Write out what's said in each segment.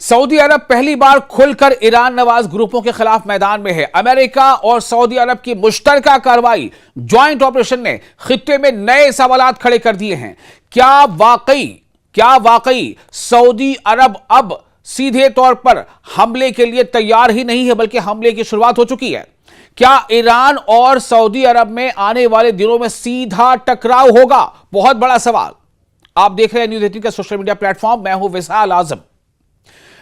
Saudi अरब पहली बार खुलकर Iran Nawaz ग्रुपों के खिलाफ मैदान में है। अमेरिका और सऊदी अरब की मुश्तरका कार्रवाई ज्वाइंट ऑपरेशन ने खित्ते में नए सवालात खड़े कर दिए हैं। क्या वाकई सऊदी अरब अब सीधे तौर पर हमले के लिए तैयार ही नहीं है, बल्कि हमले की शुरुआत हो चुकी है? क्या ईरान और सऊदी अरब में आने वाले दिनों में सीधा टकराव होगा? बहुत बड़ा सवाल। आप देख रहे हैं न्यूज़ 18 का सोशल मीडिया प्लेटफॉर्म। मैं हूं विशाल आजम।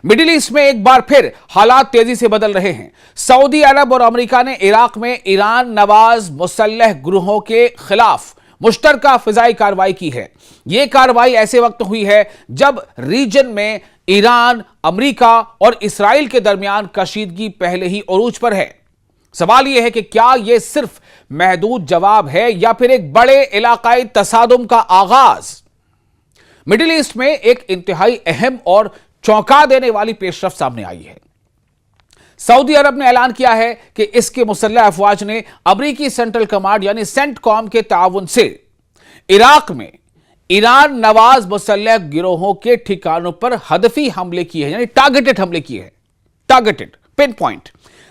मिडिल ईस्ट में एक बार फिर हालात तेजी से बदल रहे हैं। सऊदी अरब और अमेरिका ने इराक में ईरान नवाज मुसल्लह ग्रुहों के खिलाफ मुश्तरका फिजाई कार्रवाई की है। यह कार्रवाई ऐसे वक्त हुई है जब रीजन में ईरान, अमेरिका और इसराइल के दरमियान कशीदगी पहले ही उरूज पर है। सवाल यह है कि क्या यह सिर्फ महदूद जवाब है या फिर एक बड़े इलाकाई तसादुम का आगाज? मिडिल ईस्ट में एक इंतहाई अहम और चौंका देने वाली पेशरफ सामने आई है। सऊदी अरब ने ऐलान किया है कि इसके मुसल्लह अफवाज ने अमरीकी सेंट्रल कमांड यानी सेंटकॉम के ताउन से इराक में ईरान नवाज मुसल्लह गिरोहों के ठिकानों पर हदफी हमले किए हैं, यानी टारगेटेड हमले किए हैं। Targeted, pin point.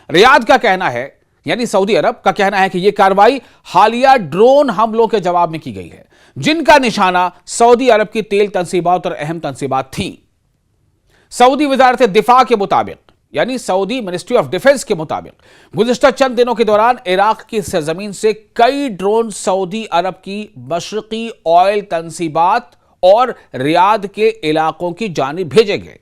रियाद का कहना है, यानी सऊदी अरब का कहना है कि यह कार्रवाई हालिया ड्रोन हमलों के जवाब में की गई है, जिनका निशाना सऊदी अरब की तेल तंसीबात और अहम तंसीबात थी। सऊदी वजारत दिफा के मुताबिक, यानी सऊदी मिनिस्ट्री ऑफ डिफेंस के मुताबिक, गुज़िश्ता चंद दिनों के दौरान इराक की सरजमीन से कई ड्रोन सऊदी अरब की मशरकी ऑयल तंसीबात और रियाद के इलाकों की जानिब भेजे गए।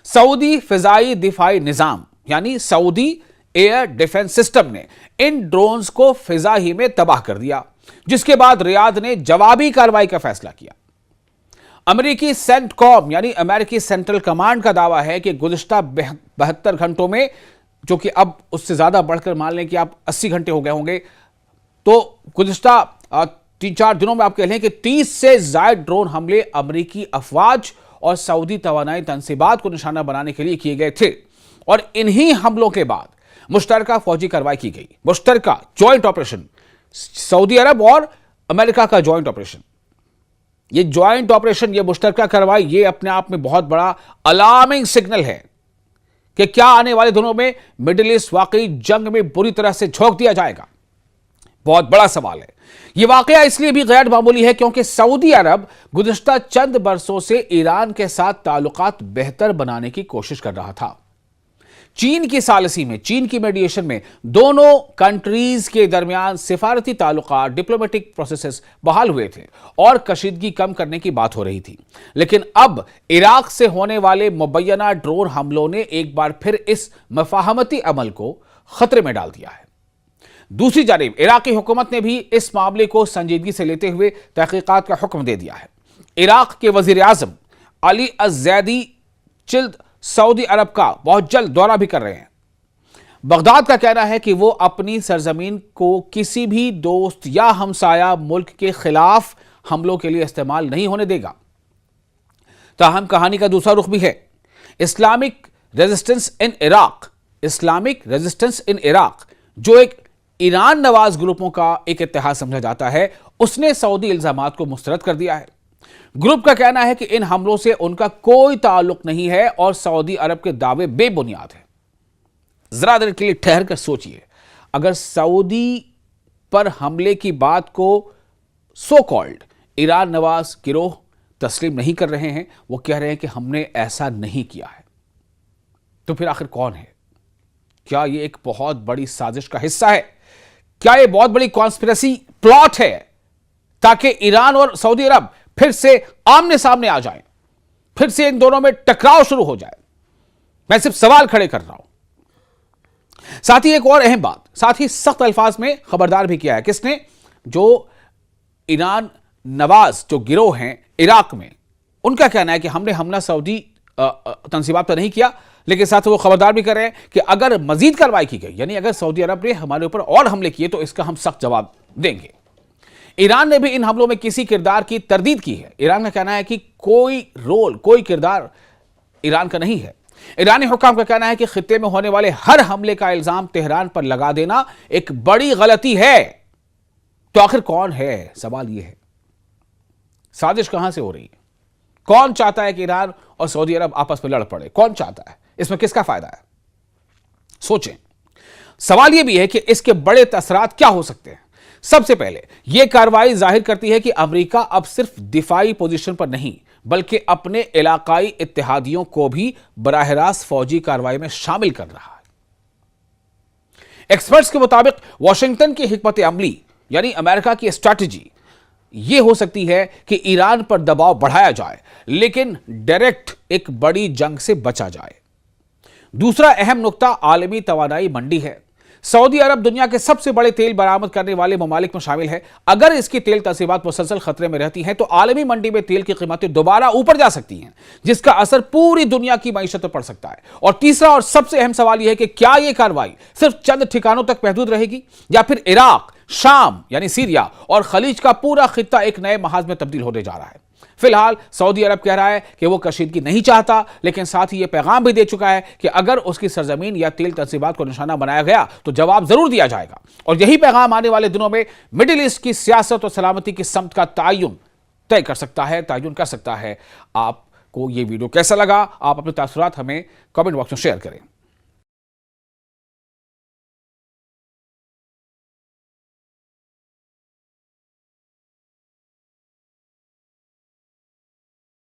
सऊदी फिजाई दिफाई निजाम यानी सऊदी एयर डिफेंस सिस्टम ने इन ड्रोन्स को फिजा ही में तबाह कर दिया, जिसके बाद रियाद ने जवाबी कार्रवाई का फैसला किया। अमेरिकी सेंटकॉम यानी अमेरिकी सेंट्रल कमांड का दावा है कि गुज़िश्ता 72 घंटों में, जो कि अब उससे ज्यादा बढ़कर मान लें कि आप 80 घंटे हो गए होंगे, तो गुज़िश्ता 3-4 दिनों में आप कह लें कि 30 से ज्यादा ड्रोन हमले अमेरिकी अफवाज और सऊदी तवानाई तंसीबात को निशाना बनाने के लिए किए गए थे। और इन्हीं हमलों के बाद मुश्तरका फौजी कार्रवाई की गई। मुश्तरका ज्वाइंट ऑपरेशन, सऊदी अरब और अमेरिका का ज्वाइंट ऑपरेशन। ये ज्वाइंट ऑपरेशन, ये मुश्तरका कार्रवाई, ये अपने आप में बहुत बड़ा अलार्मिंग सिग्नल है कि क्या आने वाले दिनों में मिडिल ईस्ट वाकई जंग में बुरी तरह से झोंक दिया जाएगा? बहुत बड़ा सवाल है। यह वाकया इसलिए भी गैर मामूली है क्योंकि सऊदी अरब गुज़िश्ता चंद बरसों से ईरान के साथ ताल्लुकात बेहतर बनाने की कोशिश कर रहा था। चीन की सालसी में, चीन की मीडिएशन में दोनों कंट्रीज के दरमियान सिफारती ताल्लुकात, डिप्लोमेटिक प्रोसेसेस बहाल हुए थे और कशीदगी कम करने की बात हो रही थी। लेकिन अब इराक से होने वाले मुबैना ड्रोन हमलों ने एक बार फिर इस मफाहमती अमल को खतरे में डाल दिया है। दूसरी जानिब इराकी हुकूमत ने भी इस मामले को संजीदगी से लेते हुए तहकीकात का हुक्म दे दिया है। इराक के वजीर आजम अली अज़-ज़ैदी चिल्द सऊदी अरब का बहुत जल्द दौरा भी कर रहे हैं। बगदाद का कहना है कि वो अपनी सरजमीन को किसी भी दोस्त या हमसाया मुल्क के खिलाफ हमलों के लिए इस्तेमाल नहीं होने देगा। ताहम कहानी का दूसरा रुख भी है। इस्लामिक रेजिस्टेंस इन इराक, जो एक ईरान नवाज ग्रुपों का एक इत्तेहाद समझा जाता है, उसने सऊदी इल्जामात को मुस्तरद कर दिया है। ग्रुप का कहना है कि इन हमलों से उनका कोई ताल्लुक नहीं है और सऊदी अरब के दावे बेबुनियाद हैं। जरा देर के लिए ठहर कर सोचिए, अगर सऊदी पर हमले की बात को सो कॉल्ड ईरान नवाज गिरोह तस्लीम नहीं कर रहे हैं, वो कह रहे हैं कि हमने ऐसा नहीं किया है, तो फिर आखिर कौन है? क्या यह एक बहुत बड़ी साजिश का हिस्सा है? क्या यह बहुत बड़ी कॉन्स्पिरेसी प्लॉट है ताकि ईरान और सऊदी अरब फिर से आमने सामने आ जाएं, फिर से इन दोनों में टकराव शुरू हो जाए? मैं सिर्फ सवाल खड़े कर रहा हूं। साथ ही एक और अहम बात, साथ ही सख्त अल्फाज में खबरदार भी किया है। किसने? जो ईरान नवाज जो गिरोह हैं इराक में, उनका कहना है कि हमने हमला सऊदी तंसीबात पर नहीं किया, लेकिन साथ वो खबरदार भी कर रहे हैं कि अगर मजीद कार्रवाई की गई, यानी अगर सऊदी अरब ने हमारे ऊपर और हमले किए, तो इसका हम सख्त जवाब देंगे। ईरान ने भी इन हमलों में किसी किरदार की तरदीद की है। ईरान का कहना है कि कोई किरदार ईरान का नहीं है। ईरानी हुक्काम का कहना है कि खित्ते में होने वाले हर हमले का इल्जाम तेहरान पर लगा देना एक बड़ी गलती है। तो आखिर कौन है? सवाल यह है, साजिश कहां से हो रही है, कौन चाहता है कि ईरान और सऊदी अरब आपस में लड़ पड़े? कौन चाहता है? इसमें किसका फायदा है? सोचें। सवाल यह भी है कि इसके बड़े असरात क्या हो सकते हैं। सबसे पहले यह कार्रवाई जाहिर करती है कि अमेरिका अब सिर्फ दिफाई पोजीशन पर नहीं बल्कि अपने इलाकाई इत्तेहादियों को भी बराह रास्त फौजी कार्रवाई में शामिल कर रहा है। एक्सपर्ट्स के मुताबिक वॉशिंगटन की हिकमत अमली यानी अमेरिका की स्ट्रैटेजी यह हो सकती है कि ईरान पर दबाव बढ़ाया जाए लेकिन डायरेक्ट एक बड़ी जंग से बचा जाए। दूसरा अहम नुकता आलमी तवानाई मंडी है। सऊदी अरब दुनिया के सबसे बड़े तेल बरामद करने वाले ममालिक में शामिल है। अगर इसकी तेल तस्सीबात मुसलसल खतरे में रहती हैं तो आलमी मंडी में तेल की कीमतें दोबारा ऊपर जा सकती हैं, जिसका असर पूरी दुनिया की मईशत पर पड़ सकता है। और तीसरा और सबसे अहम सवाल यह है कि क्या यह कार्रवाई सिर्फ चंद ठिकानों तक महदूद रहेगी या फिर इराक, शाम यानी सीरिया और खलीज का पूरा खित्ता एक नए महाज में तब्दील होने जा रहा है। फिलहाल सऊदी अरब कह रहा है कि वो कशीदगी नहीं चाहता, लेकिन साथ ही यह पैगाम भी दे चुका है कि अगर उसकी सरजमीन या तेल तंसीबात को निशाना बनाया गया तो जवाब जरूर दिया जाएगा। और यही पैगाम आने वाले दिनों में मिडिल ईस्ट की सियासत और सलामती की समत का तयन कर सकता है। आपको यह वीडियो कैसा लगा? आप अपने तासुरात हमें कमेंट बॉक्स में शेयर करें।